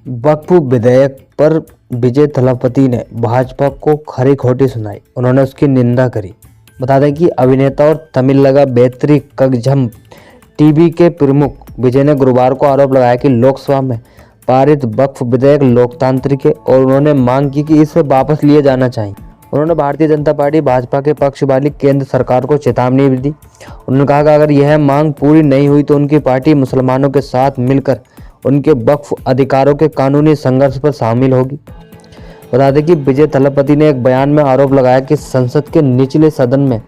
वक्फ विधेयक पर विजय थलापति ने भाजपा को खरी खोटी सुनाई। उन्होंने उसकी निंदा करी। बता दें कि अभिनेता और तमिलनाडु बेत्री कगझम टीवी के प्रमुख विजय ने गुरुवार को आरोप लगाया कि लोकसभा में पारित वक्फ विधेयक लोकतांत्रिक है और उन्होंने मांग की कि इसे वापस लिए जाना चाहिए। उन्होंने भारतीय जनता पार्टी भाजपा के पक्ष वाली केंद्र सरकार को चेतावनी भी दी। उन्होंने कहा कि अगर यह मांग पूरी नहीं हुई तो उनकी पार्टी मुसलमानों के साथ मिलकर उनके वक्फ अधिकारों के कानूनी संघर्ष पर शामिल होगी। बता दें कि विजय थलापति ने एक बयान में आरोप लगाया कि संसद के निचले सदन में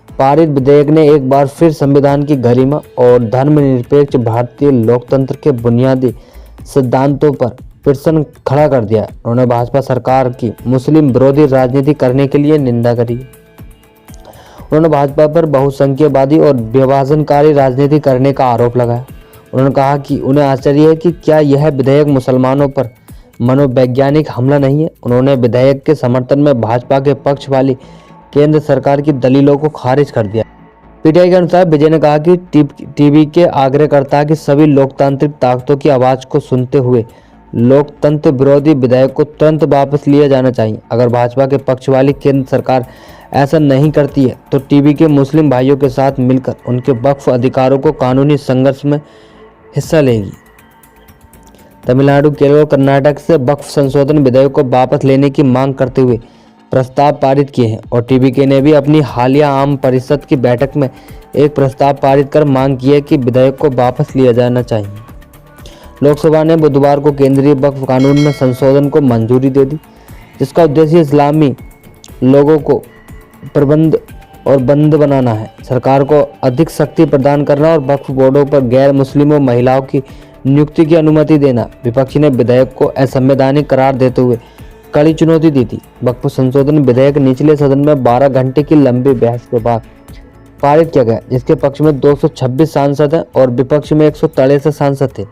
पारित विधेयक ने एक बार फिर संविधान की गरिमा और धर्मनिरपेक्ष भारतीय लोकतंत्र के बुनियादी सिद्धांतों पर प्रश्न खड़ा कर दिया। उन्होंने भाजपा सरकार की मुस्लिम विरोधी राजनीति करने के लिए निंदा करी। उन्होंने भाजपा पर बहुसंख्यवादी और विभाजनकारी राजनीति करने का आरोप लगाया। उन्होंने कहा कि उन्हें आश्चर्य है कि क्या यह विधेयक मुसलमानों पर मनोवैज्ञानिक हमला नहीं है। उन्होंने विधेयक के समर्थन में भाजपा के पक्ष वाली केंद्र सरकार की दलीलों को खारिज कर दिया। पीटीआई के अनुसार विजय ने कहा कि टीवी के आग्रहकर्ता की सभी लोकतांत्रिक ताकतों की आवाज को सुनते हुए लोकतंत्र विरोधी विधेयक को तुरंत वापस लिया जाना चाहिए। अगर भाजपा के पक्ष वाली केंद्र सरकार ऐसा नहीं करती है तो टीवी के मुस्लिम भाइयों के साथ मिलकर उनके वक्फ अधिकारों को कानूनी संघर्ष में हिस्सा लेगी। तमिलनाडु, केरल और कर्नाटक से वक्फ संशोधन विधेयक को वापस लेने की मांग करते हुए प्रस्ताव पारित किए हैं और टीवीके ने भी अपनी हालिया आम परिषद की बैठक में एक प्रस्ताव पारित कर मांग की है कि विधेयक को वापस लिया जाना चाहिए। लोकसभा ने बुधवार को केंद्रीय वक्फ कानून में संशोधन को मंजूरी दे दी, जिसका उद्देश्य इस्लामी लोगों को प्रबंध और बंद बनाना है, सरकार को अधिक शक्ति प्रदान करना और वक्फ बोर्डों पर गैर मुस्लिमों महिलाओं की नियुक्ति की अनुमति देना। विपक्षी ने विधेयक को असंवैधानिक करार देते हुए कड़ी चुनौती दी थी। वक्फ संशोधन विधेयक निचले सदन में 12 घंटे की लंबी बहस के बाद पारित किया गया, जिसके पक्ष में 226 सांसद हैं और विपक्ष में 163 सांसद थे।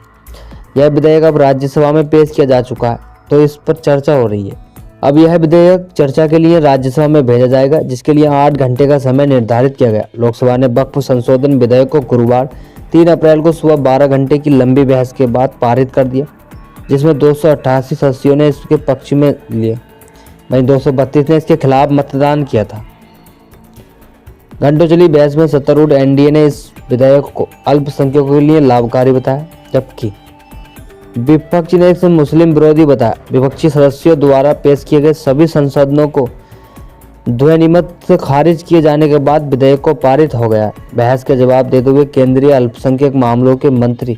यह विधेयक अब राज्यसभा में पेश किया जा चुका है, तो इस पर चर्चा हो रही है। अब यह विधेयक चर्चा के लिए राज्यसभा में भेजा जाएगा, जिसके लिए 8 घंटे का समय निर्धारित किया गया। लोकसभा ने वक्फ संशोधन विधेयक को गुरुवार 3 अप्रैल को सुबह 12 घंटे की लंबी बहस के बाद पारित कर दिया, जिसमें 288 सदस्यों ने इसके पक्ष में लिए, वहीं 232 ने इसके खिलाफ मतदान किया था। घंटों चली बहस में सत्तारूढ़ एनडीए ने इस विधेयक को अल्पसंख्यकों के लिए लाभकारी बताया, जबकि विपक्ष ने इसे मुस्लिम विरोधी बताया। विपक्षी सदस्यों द्वारा पेश किए गए सभी संशोधनों को ध्वनिमत से खारिज किए जाने के बाद विधेयक को पारित हो गया। बहस का जवाब देते हुए केंद्रीय अल्पसंख्यक मामलों के मंत्री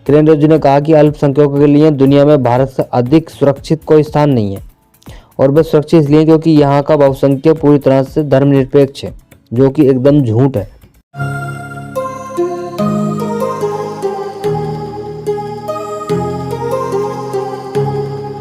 किरेन रिजिजू ने कहा कि अल्पसंख्यकों के लिए दुनिया में भारत से अधिक सुरक्षित कोई स्थान नहीं है, और वे सुरक्षित इसलिए क्योंकि यहाँ का बहुसंख्यक पूरी तरह से धर्मनिरपेक्ष है, जो कि एकदम झूठ है।